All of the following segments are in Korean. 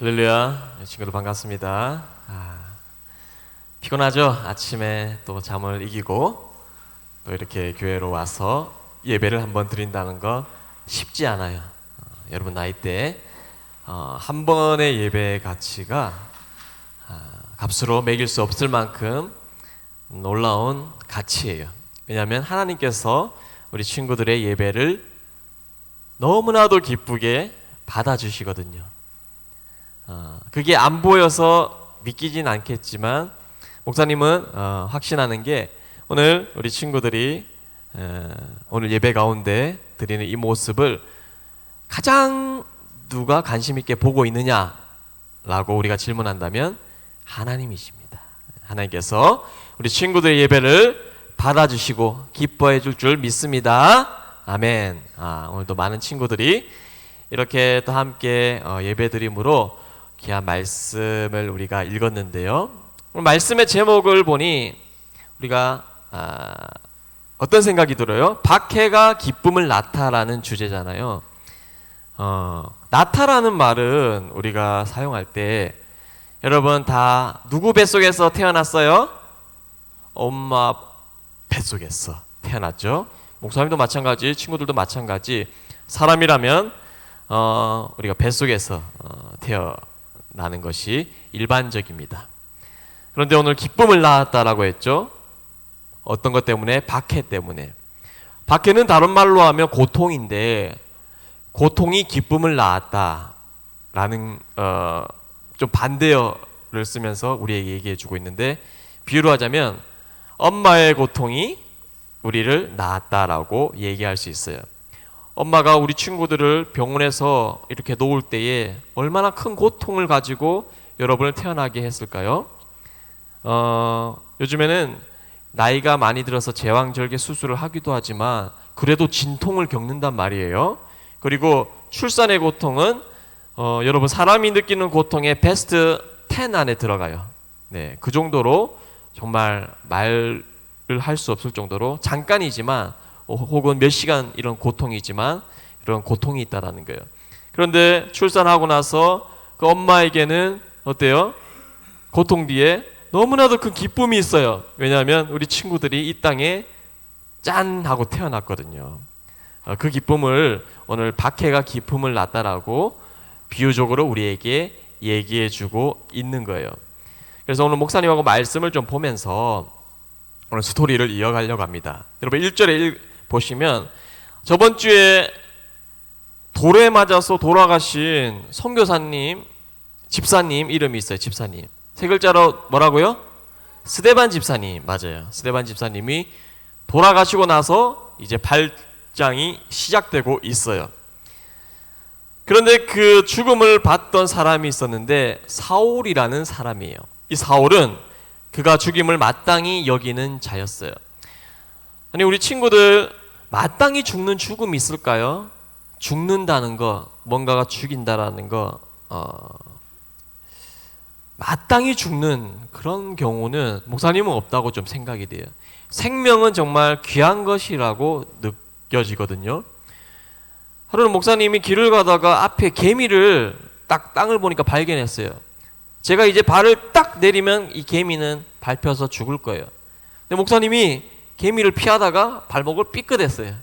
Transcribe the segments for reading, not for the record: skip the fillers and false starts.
할렐루야, 친구들 반갑습니다. 피곤하죠? 아침에 또 잠을 이기고 또 이렇게 교회로 와서 예배를 한번 드린다는 거 쉽지 않아요. 여러분 나이대에 한 번의 예배의 가치가 값으로 매길 수 없을 만큼 놀라운 가치예요. 왜냐하면 하나님께서 우리 친구들의 예배를 너무나도 기쁘게 받아주시거든요. 그게 안 보여서 믿기진 않겠지만 목사님은 확신하는 게 오늘 우리 친구들이 오늘 예배 가운데 드리는 이 모습을 가장 누가 관심 있게 보고 있느냐라고 우리가 질문한다면 하나님이십니다. 하나님께서 우리 친구들의 예배를 받아주시고 기뻐해 줄 믿습니다. 아멘. 오늘도 많은 친구들이 이렇게 또 함께 예배 드림으로 귀한 말씀을 우리가 읽었는데요. 오늘 말씀의 제목을 보니 우리가 어떤 생각이 들어요? 박해가 기쁨을 낳다라는 주제잖아요. 낳다라는 말은 우리가 사용할 때 여러분 다 누구 뱃속에서 태어났어요? 엄마 뱃속에서 태어났죠. 목사님도 마찬가지, 친구들도 마찬가지. 사람이라면 우리가 뱃속에서 태어나는 것이 일반적입니다. 그런데 오늘 기쁨을 낳았다라고 했죠. 어떤 것 때문에? 박해 때문에. 박해는 다른 말로 하면 고통인데 고통이 기쁨을 낳았다라는 좀 반대어를 쓰면서 우리에게 얘기해 주고 있는데, 비유로 하자면 엄마의 고통이 우리를 낳았다라고 얘기할 수 있어요. 엄마가 우리 친구들을 병원에서 이렇게 놓을 때에 얼마나 큰 고통을 가지고 여러분을 태어나게 했을까요? 요즘에는 나이가 많이 들어서 제왕절개 수술을 하기도 하지만 그래도 진통을 겪는단 말이에요. 그리고 출산의 고통은 여러분 사람이 느끼는 고통의 베스트 10 안에 들어가요. 네, 그 정도로 정말 말을 할 수 없을 정도로 잠깐이지만 혹은 몇 시간 이런 고통이지만 이런 고통이 있다라는 거예요. 그런데 출산하고 나서 그 엄마에게는 어때요? 고통 뒤에 너무나도 큰 기쁨이 있어요. 왜냐하면 우리 친구들이 이 땅에 짠 하고 태어났거든요. 그 기쁨을 오늘 박해가 기쁨을 낳았다라고 비유적으로 우리에게 얘기해주고 있는 거예요. 그래서 오늘 목사님하고 말씀을 좀 보면서 오늘 스토리를 이어가려고 합니다. 여러분 1절에 보시면 저번 주에 돌에 맞아서 돌아가신 선교사님, 집사님 이름이 있어요. 집사님. 세 글자로 뭐라고요? 스데반 집사님. 맞아요. 스데반 집사님이 돌아가시고 나서 이제 발장이 시작되고 있어요. 그런데 그 죽음을 받던 사람이 있었는데 사울이라는 사람이에요. 이 사울은 그가 죽임을 마땅히 여기는 자였어요. 아니 우리 친구들 마땅히 죽는 죽음이 있을까요? 죽는다는 거, 뭔가가 죽인다라는 거, 마땅히 죽는 그런 경우는 목사님은 없다고 좀 생각이 돼요. 생명은 정말 귀한 것이라고 느껴지거든요. 하루는 목사님이 길을 가다가 앞에 개미를 딱 땅을 보니까 발견했어요. 제가 이제 발을 딱 내리면 이 개미는 밟혀서 죽을 거예요. 근데 목사님이 개미를 피하다가 발목을 삐끗했어요.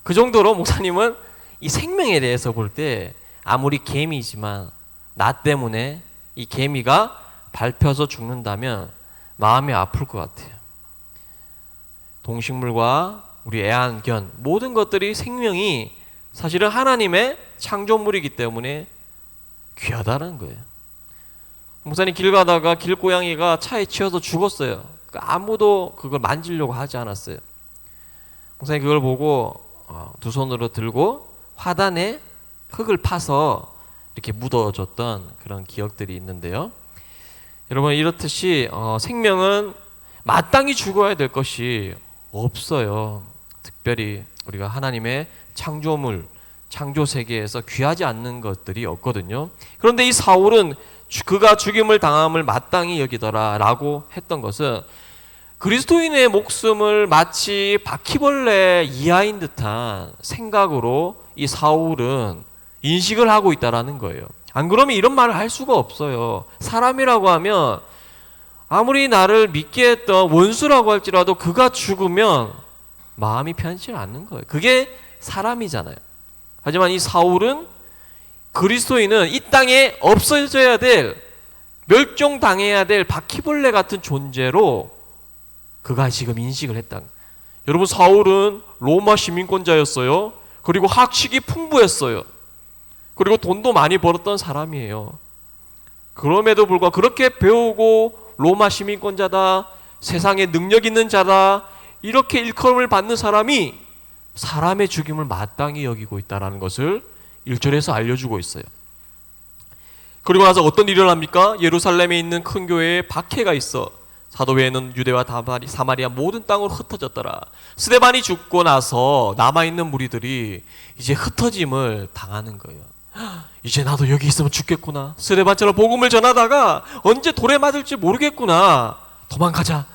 그 정도로 목사님은 이 생명에 대해서 볼 때 아무리 개미지만 나 때문에 이 개미가 밟혀서 죽는다면 마음이 아플 것 같아요. 동식물과 우리 애완견 모든 것들이 생명이 사실은 하나님의 창조물이기 때문에 귀하다는 거예요. 목사님 길 가다가 길고양이가 차에 치여서 죽었어요. 아무도 그걸 만지려고 하지 않았어요. 목사님 그걸 보고 두 손으로 들고 화단에 흙을 파서 이렇게 묻어줬던 그런 기억들이 있는데요. 여러분 이렇듯이 생명은 마땅히 죽어야 될 것이 없어요. 특별히 우리가 하나님의 창조물, 창조 세계에서 귀하지 않는 것들이 없거든요. 그런데 이 사울은 그가 죽임을 당함을 마땅히 여기더라라고 했던 것은 그리스도인의 목숨을 마치 바퀴벌레 이하인 듯한 생각으로 이 사울은 인식을 하고 있다라는 거예요. 안 그러면 이런 말을 할 수가 없어요. 사람이라고 하면 아무리 나를 믿게 했던 원수라고 할지라도 그가 죽으면 마음이 편치 않는 거예요. 그게 사람이잖아요. 하지만 이 사울은, 그리스도인은 이 땅에 없어져야 될, 멸종당해야 될 바퀴벌레 같은 존재로 그가 지금 인식을 했다. 여러분, 사울은 로마 시민권자였어요. 그리고 학식이 풍부했어요. 그리고 돈도 많이 벌었던 사람이에요. 그럼에도 불구하고 그렇게 배우고 로마 시민권자다, 세상에 능력 있는 자다, 이렇게 일컬음을 받는 사람이 사람의 죽임을 마땅히 여기고 있다는 것을 1절에서 알려주고 있어요. 그리고 나서 어떤 일이 일어납니까? 예루살렘에 있는 큰 교회에 박해가 있어 사도 외에는 유대와 사마리아 모든 땅으로 흩어졌더라. 스데반이 죽고 나서 남아있는 무리들이 이제 흩어짐을 당하는 거예요. 이제 나도 여기 있으면 죽겠구나. 스데반처럼 복음을 전하다가 언제 돌에 맞을지 모르겠구나. 도망가자.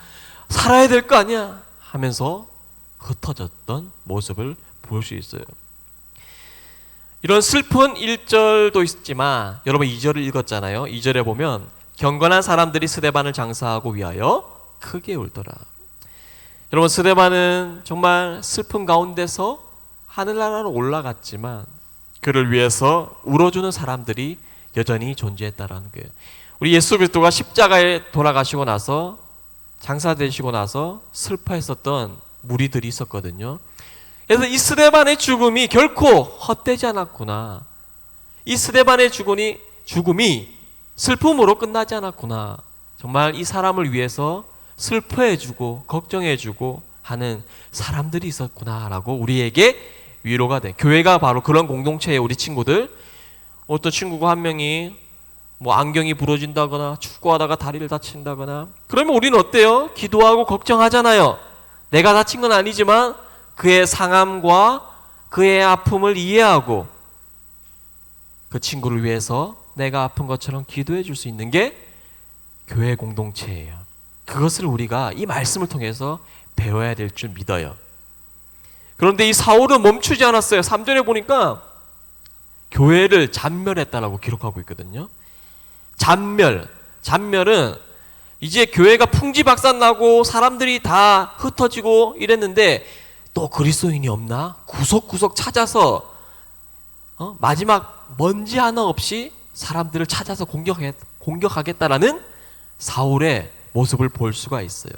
살아야 될 거 아니야. 하면서 흩어졌던 모습을 볼 수 있어요. 이런 슬픈 1절도 있지만 여러분 2절을 읽었잖아요. 2절에 보면 경건한 사람들이 스데반을 장사하고 위하여 크게 울더라. 여러분, 스데반은 정말 슬픔 가운데서 하늘나라로 올라갔지만 그를 위해서 울어주는 사람들이 여전히 존재했다라는 거예요. 우리 예수 그리스도가 십자가에 돌아가시고 나서, 장사되시고 나서 슬퍼했었던 무리들이 있었거든요. 그래서 이 스데반의 죽음이 결코 헛되지 않았구나. 이 스데반의 죽음이 슬픔으로 끝나지 않았구나. 정말 이 사람을 위해서 슬퍼해주고 걱정해주고 하는 사람들이 있었구나라고 우리에게 위로가 돼. 교회가 바로 그런 공동체예요. 우리 친구들, 어떤 친구가 한 명이 뭐 안경이 부러진다거나 축구하다가 다리를 다친다거나, 그러면 우리는 어때요? 기도하고 걱정하잖아요. 내가 다친 건 아니지만 그의 상함과 그의 아픔을 이해하고 그 친구를 위해서 내가 아픈 것처럼 기도해 줄 수 있는 게 교회 공동체예요. 그것을 우리가 이 말씀을 통해서 배워야 될 줄 믿어요. 그런데 이 사울은 멈추지 않았어요. 3절에 보니까 교회를 잔멸했다라고 기록하고 있거든요. 잔멸은 이제 교회가 풍지박산나고 사람들이 다 흩어지고 이랬는데 또 그리스도인이 없나? 구석구석 찾아서 마지막 먼지 하나 없이 사람들을 찾아서 공격하겠다라는 사울의 모습을 볼 수가 있어요.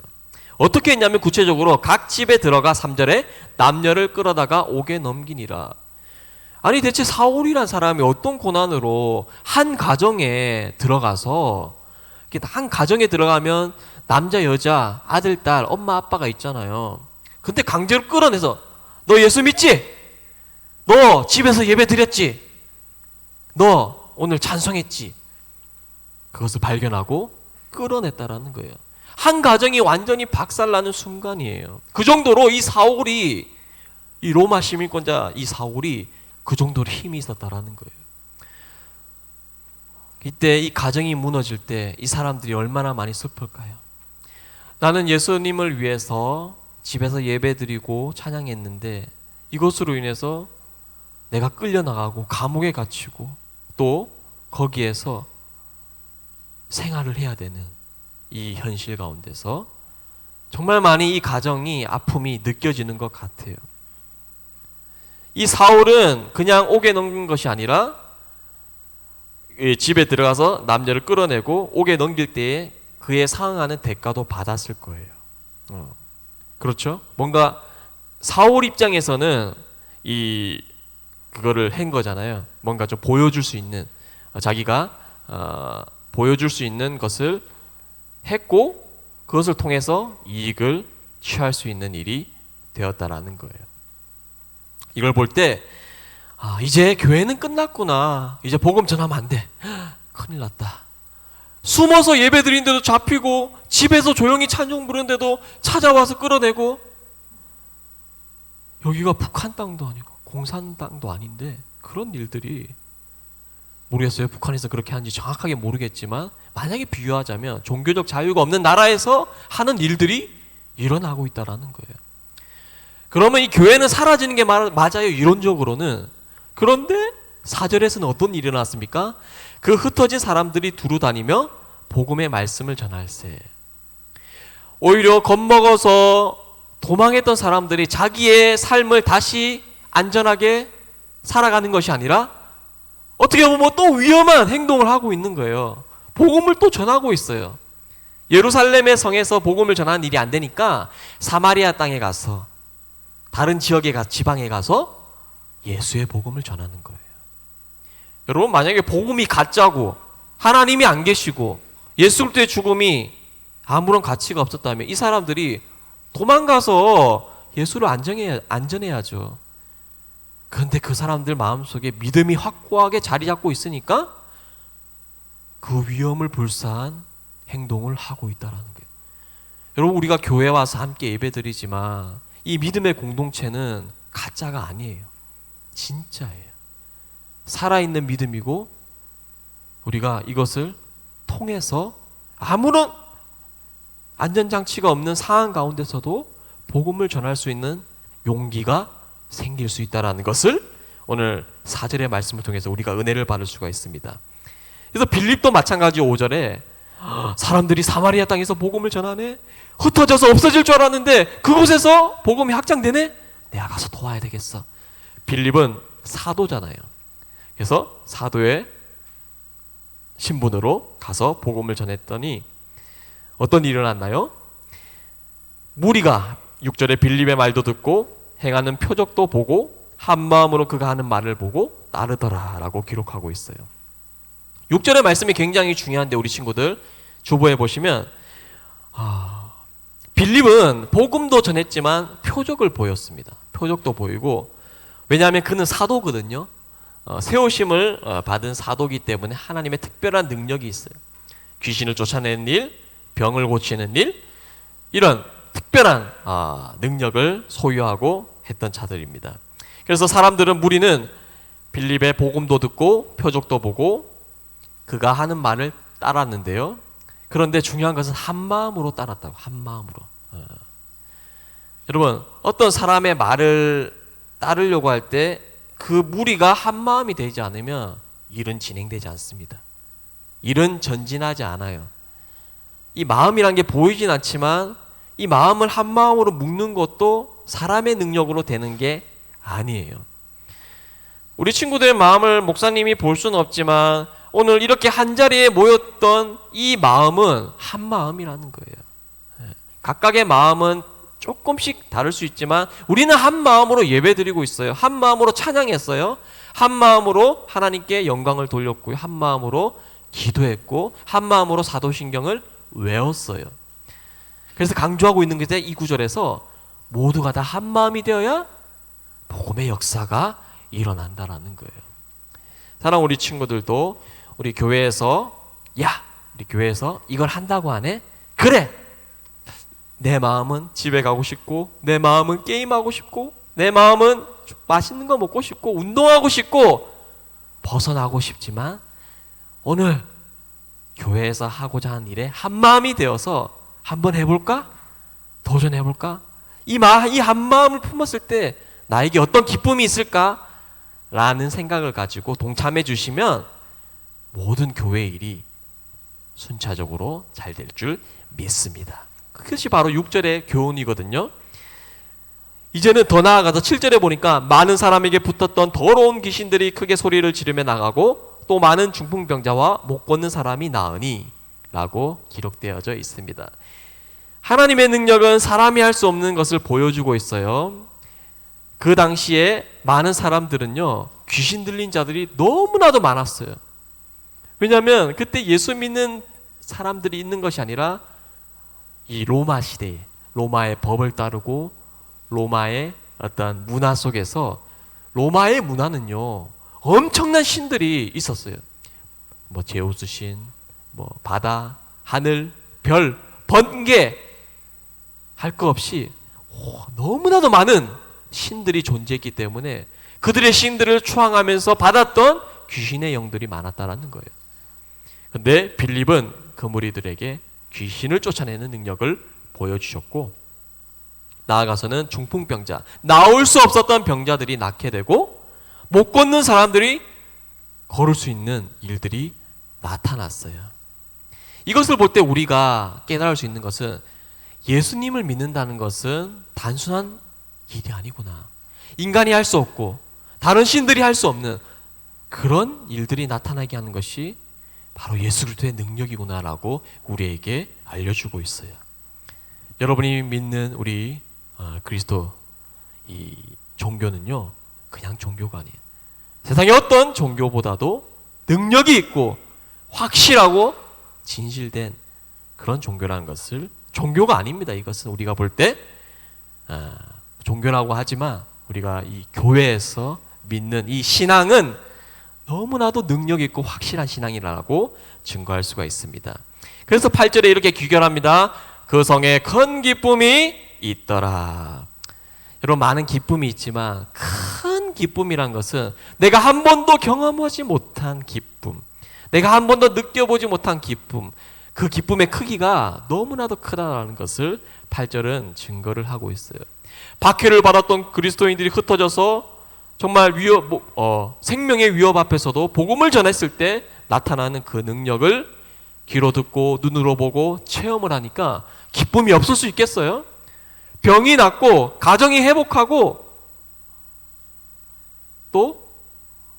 어떻게 했냐면 구체적으로 각 집에 들어가 3절에 남녀를 끌어다가 옥에 넘기니라. 아니 대체 사울이란 사람이 어떤 고난으로 한 가정에 들어가서, 한 가정에 들어가면 남자 여자 아들 딸 엄마 아빠가 있잖아요. 근데 강제로 끌어내서 너 예수 믿지? 너 집에서 예배 드렸지? 너 오늘 찬송했지? 그것을 발견하고 끌어냈다라는 거예요. 한 가정이 완전히 박살나는 순간이에요. 그 정도로 이 사울이, 이 로마 시민권자 이 사울이 그 정도로 힘이 있었다라는 거예요. 이때 이 가정이 무너질 때 이 사람들이 얼마나 많이 슬플까요? 나는 예수님을 위해서 집에서 예배드리고 찬양했는데 이것으로 인해서 내가 끌려나가고 감옥에 갇히고 또 거기에서 생활을 해야 되는 이 현실 가운데서 정말 많이 이 가정이 아픔이 느껴지는 것 같아요. 이 사울은 그냥 옥에 넘긴 것이 아니라 집에 들어가서 남녀를 끌어내고 옥에 넘길 때에 그에 상응하는 대가도 받았을 거예요. 그렇죠? 뭔가 사울 입장에서는 그거를 한 거잖아요. 뭔가 좀 보여줄 수 있는, 자기가 보여줄 수 있는 것을 했고 그것을 통해서 이익을 취할 수 있는 일이 되었다라는 거예요. 이걸 볼 때 이제 교회는 끝났구나. 이제 복음 전하면 안 돼. 큰일 났다. 숨어서 예배 드린데도 잡히고 집에서 조용히 찬송 부르는데도 찾아와서 끌어내고, 여기가 북한 땅도 아니고 공산 땅도 아닌데 그런 일들이, 모르겠어요. 북한에서 그렇게 하는지 정확하게 모르겠지만 만약에 비유하자면 종교적 자유가 없는 나라에서 하는 일들이 일어나고 있다라는 거예요. 그러면 이 교회는 사라지는 게 맞아요, 이론적으로는. 그런데 4절에서는 어떤 일이 일어났습니까? 그 흩어진 사람들이 두루 다니며 복음의 말씀을 전할세. 오히려 겁먹어서 도망했던 사람들이 자기의 삶을 다시 안전하게 살아가는 것이 아니라 어떻게 보면 또 위험한 행동을 하고 있는 거예요. 복음을 또 전하고 있어요. 예루살렘의 성에서 복음을 전하는 일이 안 되니까 사마리아 땅에 가서, 다른 지방에 가서 예수의 복음을 전하는 거예요. 여러분, 만약에 복음이 가짜고 하나님이 안 계시고 예수 그리스도의 죽음이 아무런 가치가 없었다면 이 사람들이 도망가서 예수를 안전해야죠. 그런데 그 사람들 마음속에 믿음이 확고하게 자리 잡고 있으니까 그 위험을 불사한 행동을 하고 있다는 거예요. 여러분, 우리가 교회 와서 함께 예배드리지만 이 믿음의 공동체는 가짜가 아니에요. 진짜예요. 살아있는 믿음이고 우리가 이것을 통해서 아무런 안전장치가 없는 상황 가운데서도 복음을 전할 수 있는 용기가 생길 수 있다는 것을 오늘 4절의 말씀을 통해서 우리가 은혜를 받을 수가 있습니다. 그래서 빌립도 마찬가지 5절에 사람들이 사마리아 땅에서 복음을 전하네? 흩어져서 없어질 줄 알았는데 그곳에서 복음이 확장되네? 내가 가서 도와야 되겠어. 빌립은 사도잖아요. 그래서 사도의 신분으로 가서 복음을 전했더니 어떤 일이 일어났나요? 무리가 6절에 빌립의 말도 듣고 행하는 표적도 보고 한 마음으로 그가 하는 말을 보고 따르더라 라고 기록하고 있어요. 6절의 말씀이 굉장히 중요한데 우리 친구들 주보에 보시면 빌립은 복음도 전했지만 표적을 보였습니다. 표적도 보이고, 왜냐하면 그는 사도거든요. 세우심을 받은 사도기 때문에 하나님의 특별한 능력이 있어요. 귀신을 쫓아내는 일, 병을 고치는 일, 이런 특별한 능력을 소유하고 했던 자들입니다. 그래서 무리는 빌립의 복음도 듣고 표적도 보고 그가 하는 말을 따랐는데요. 그런데 중요한 것은 한 마음으로 따랐다고. 한 마음으로. 여러분, 어떤 사람의 말을 따르려고 할 때 그 무리가 한 마음이 되지 않으면 일은 진행되지 않습니다. 일은 전진하지 않아요. 이 마음이란 게 보이진 않지만 이 마음을 한 마음으로 묶는 것도 사람의 능력으로 되는 게 아니에요. 우리 친구들의 마음을 목사님이 볼 수는 없지만 오늘 이렇게 한자리에 모였던 이 마음은 한 마음이라는 거예요. 각각의 마음은 조금씩 다를 수 있지만 우리는 한 마음으로 예배드리고 있어요. 한 마음으로 찬양했어요. 한 마음으로 하나님께 영광을 돌렸고요. 한 마음으로 기도했고 한 마음으로 사도신경을 외웠어요. 그래서 강조하고 있는 게 이 구절에서 모두가 다 한 마음이 되어야 복음의 역사가 일어난다라는 거예요. 사랑하는 우리 친구들도 우리 교회에서 이걸 한다고 하네? 그래! 내 마음은 집에 가고 싶고 내 마음은 게임하고 싶고 내 마음은 맛있는 거 먹고 싶고 운동하고 싶고 벗어나고 싶지만 오늘 교회에서 하고자 하는 일에 한 마음이 되어서 한번 해볼까? 도전해볼까? 이 한 마음을 품었을 때 나에게 어떤 기쁨이 있을까? 라는 생각을 가지고 동참해 주시면 모든 교회 일이 순차적으로 잘 될 줄 믿습니다. 그것이 바로 6절의 교훈이거든요. 이제는 더 나아가서 7절에 보니까 많은 사람에게 붙었던 더러운 귀신들이 크게 소리를 지르며 나가고 또 많은 중풍병자와 못 걷는 사람이 나으니 라고 기록되어져 있습니다. 하나님의 능력은 사람이 할 수 없는 것을 보여주고 있어요. 그 당시에 많은 사람들은요, 귀신 들린 자들이 너무나도 많았어요. 왜냐하면 그때 예수 믿는 사람들이 있는 것이 아니라 이 로마 시대에 로마의 법을 따르고 로마의 어떤 문화 속에서 로마의 문화는요 엄청난 신들이 있었어요. 뭐 제우스 신, 뭐 바다, 하늘, 별, 번개 할 거 없이 너무나도 많은 신들이 존재했기 때문에 그들의 신들을 추앙하면서 받았던 귀신의 영들이 많았다라는 거예요. 그런데 빌립은 그 무리들에게 귀신을 쫓아내는 능력을 보여주셨고 나아가서는 중풍병자, 나올 수 없었던 병자들이 낫게 되고 못 걷는 사람들이 걸을 수 있는 일들이 나타났어요. 이것을 볼 때 우리가 깨달을 수 있는 것은 예수님을 믿는다는 것은 단순한 일이 아니구나. 인간이 할 수 없고 다른 신들이 할 수 없는 그런 일들이 나타나게 하는 것이 바로 예수 그리스도의 능력이구나라고 우리에게 알려주고 있어요. 여러분이 믿는 우리 그리스도 이 종교는요, 그냥 종교가 아니에요. 세상의 어떤 종교보다도 능력이 있고 확실하고 진실된 그런 종교라는 것을, 종교가 아닙니다. 이것은 우리가 볼 때 종교라고 하지만 우리가 이 교회에서 믿는 이 신앙은 너무나도 능력 있고 확실한 신앙이라고 증거할 수가 있습니다. 그래서 8절에 이렇게 귀결합니다. 그 성에 큰 기쁨이 있더라. 여러분, 많은 기쁨이 있지만 큰 기쁨이란 것은 내가 한 번도 경험하지 못한 기쁨, 내가 한 번도 느껴보지 못한 기쁨, 그 기쁨의 크기가 너무나도 크다는 것을 8절은 증거를 하고 있어요. 박해를 받았던 그리스도인들이 흩어져서 정말 생명의 위협 앞에서도 복음을 전했을 때 나타나는 그 능력을 귀로 듣고 눈으로 보고 체험을 하니까 기쁨이 없을 수 있겠어요? 병이 낫고 가정이 회복하고 또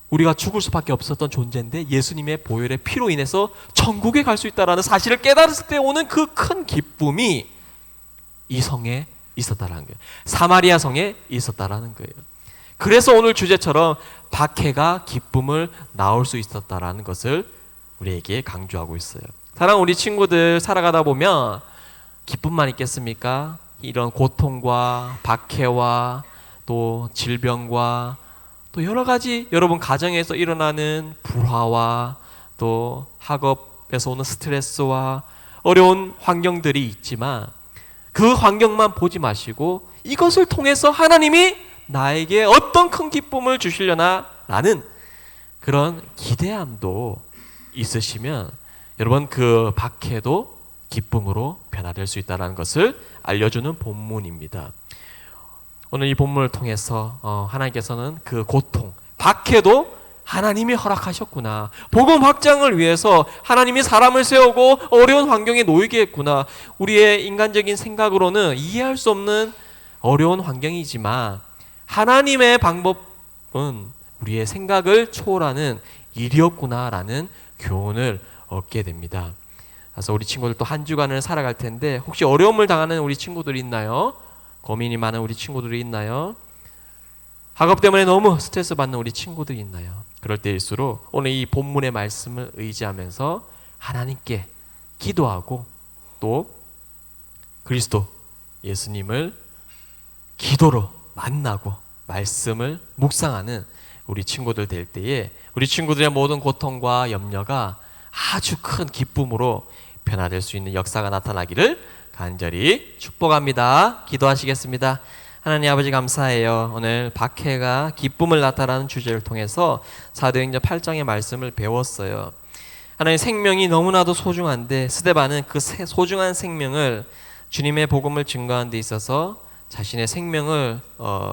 우리가 죽을 수밖에 없었던 존재인데 예수님의 보혈의 피로 인해서 천국에 갈 수 있다는 사실을 깨달았을 때 오는 그 큰 기쁨이 이 성에 있었다라는 거예요. 사마리아 성에 있었다라는 거예요. 그래서 오늘 주제처럼 박해가 기쁨을 낳을 수 있었다라는 것을 우리에게 강조하고 있어요. 사랑하는 우리 친구들, 살아가다 보면 기쁨만 있겠습니까? 이런 고통과 박해와 또 질병과 또 여러 가지 여러분 가정에서 일어나는 불화와 또 학업에서 오는 스트레스와 어려운 환경들이 있지만 그 환경만 보지 마시고 이것을 통해서 하나님이 나에게 어떤 큰 기쁨을 주시려나 라는 그런 기대함도 있으시면 여러분 그 박해도 기쁨으로 변화될 수 있다는 것을 알려주는 본문입니다. 오늘 이 본문을 통해서 하나님께서는 그 고통, 박해도 하나님이 허락하셨구나. 복음 확장을 위해서 하나님이 사람을 세우고 어려운 환경에 놓이게 했구나. 우리의 인간적인 생각으로는 이해할 수 없는 어려운 환경이지만 하나님의 방법은 우리의 생각을 초월하는 일이었구나라는 교훈을 얻게 됩니다. 그래서 우리 친구들 또 한 주간을 살아갈 텐데 혹시 어려움을 당하는 우리 친구들이 있나요? 고민이 많은 우리 친구들이 있나요? 학업 때문에 너무 스트레스 받는 우리 친구들이 있나요? 그럴 때일수록 오늘 이 본문의 말씀을 의지하면서 하나님께 기도하고 또 그리스도 예수님을 기도로 만나고 말씀을 묵상하는 우리 친구들 될 때에 우리 친구들의 모든 고통과 염려가 아주 큰 기쁨으로 변화될 수 있는 역사가 나타나기를 간절히 축복합니다. 기도하시겠습니다. 하나님 아버지 감사해요. 오늘 박해가 기쁨을 나타내는 주제를 통해서 사도행전 8장의 말씀을 배웠어요. 하나님 생명이 너무나도 소중한데 스데반은 그 소중한 생명을 주님의 복음을 증거하는 데 있어서 자신의 생명을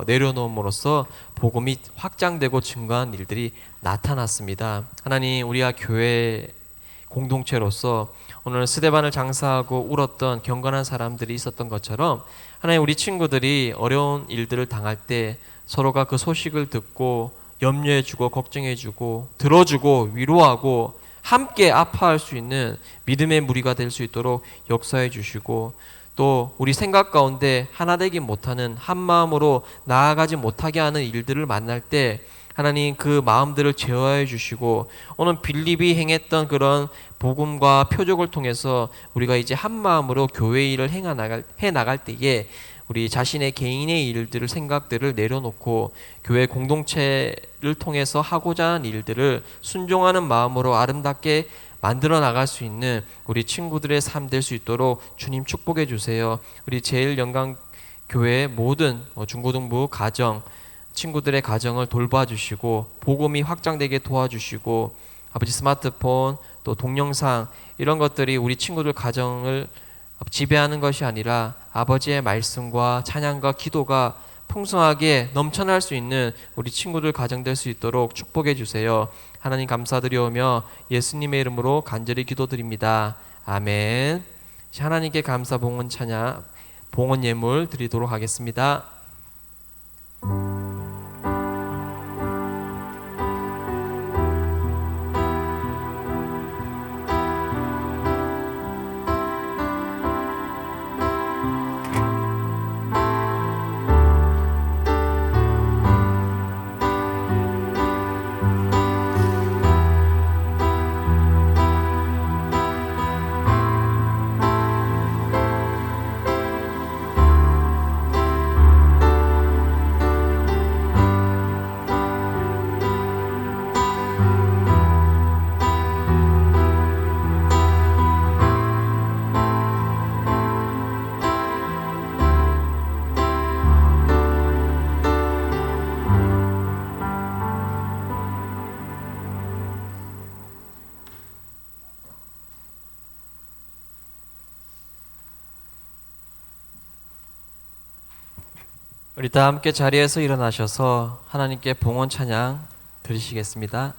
내려놓음으로써 복음이 확장되고 증거한 일들이 나타났습니다. 하나님 우리가 교회 공동체로서 오늘 스데반을 장사하고 울었던 경건한 사람들이 있었던 것처럼 하나님 우리 친구들이 어려운 일들을 당할 때 서로가 그 소식을 듣고 염려해주고 걱정해주고 들어주고 위로하고 함께 아파할 수 있는 믿음의 무리가 될 수 있도록 역사해 주시고 또 우리 생각 가운데 하나 되기 못하는 한 마음으로 나아가지 못하게 하는 일들을 만날 때 하나님 그 마음들을 제어해 주시고 오늘 빌립이 행했던 그런 복음과 표적을 통해서 우리가 이제 한 마음으로 교회 일을 해 나갈 때에 우리 자신의 개인의 일들을 생각들을 내려놓고 교회 공동체를 통해서 하고자 하는 일들을 순종하는 마음으로 아름답게 만들어 나갈 수 있는 우리 친구들의 삶 될 수 있도록 주님 축복해 주세요. 우리 제일영광교회 모든 중고등부 가정 친구들의 가정을 돌봐주시고 복음이 확장되게 도와주시고 아버지 스마트폰 또 동영상 이런 것들이 우리 친구들 가정을 지배하는 것이 아니라 아버지의 말씀과 찬양과 기도가 풍성하게 넘쳐날 수 있는 우리 친구들 가정 될 수 있도록 축복해 주세요. 하나님 감사드리오며 예수님의 이름으로 간절히 기도드립니다. 아멘. 하나님께 감사 봉헌 찬양 봉헌 예물 드리도록 하겠습니다. 우리 다 함께 자리에서 일어나셔서 하나님께 봉헌 찬양 드리시겠습니다.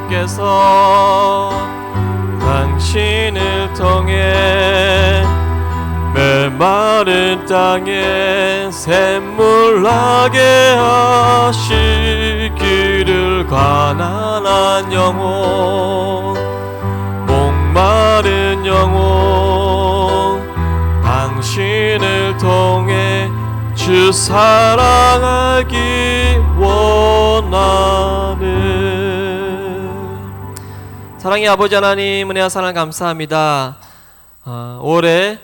께서 당신을 통해 메마른 땅에 샘물 나게 하시기를 가난한 영혼 목마른 영혼 당신을 통해 주 사랑하기 원하는 사랑의 아버지 하나님 은혜와 사랑 감사합니다. 올해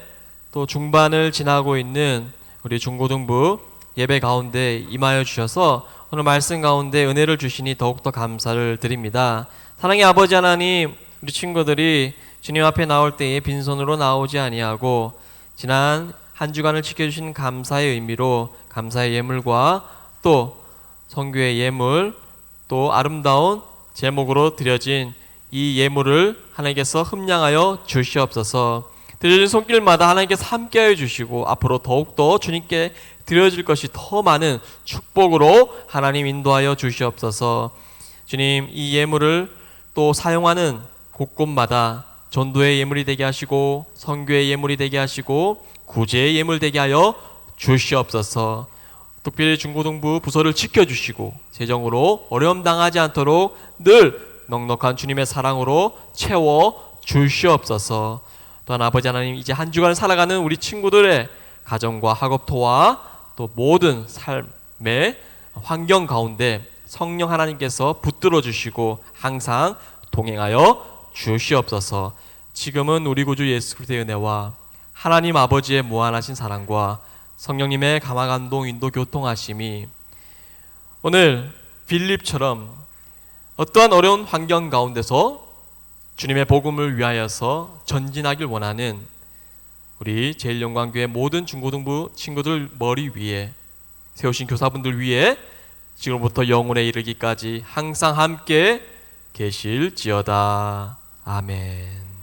또 중반을 지나고 있는 우리 중고등부 예배 가운데 임하여 주셔서 오늘 말씀 가운데 은혜를 주시니 더욱더 감사를 드립니다. 사랑의 아버지 하나님, 우리 친구들이 주님 앞에 나올 때에 빈손으로 나오지 아니하고 지난 한 주간을 지켜주신 감사의 의미로 감사의 예물과 또 선교의 예물 또 아름다운 제목으로 드려진 이 예물을 하나님께서 흠량하여 주시옵소서. 드려진 손길마다 하나님께서 함께하여 주시고 앞으로 더욱더 주님께 드려질 것이 더 많은 축복으로 하나님 인도하여 주시옵소서. 주님, 이 예물을 또 사용하는 곳곳마다 전도의 예물이 되게 하시고 선교의 예물이 되게 하시고 구제의 예물 되게 하여 주시옵소서. 특별히 중고등부 부서를 지켜주시고 재정으로 어려움 당하지 않도록 늘 넉넉한 주님의 사랑으로 채워 주시옵소서. 또한 아버지 하나님, 이제 한 주간을 살아가는 우리 친구들의 가정과 학업토와 또 모든 삶의 환경 가운데 성령 하나님께서 붙들어 주시고 항상 동행하여 주시옵소서. 지금은 우리 구주 예수 그리스도의 은혜와 하나님 아버지의 무한하신 사랑과 성령님의 감화감동 인도 교통하심이 오늘 빌립처럼 어떠한 어려운 환경 가운데서 주님의 복음을 위하여서 전진하길 원하는 우리 제일영광교회 모든 중고등부 친구들 머리 위에 세우신 교사분들 위에 지금부터 영혼에 이르기까지 항상 함께 계실지어다. 아멘.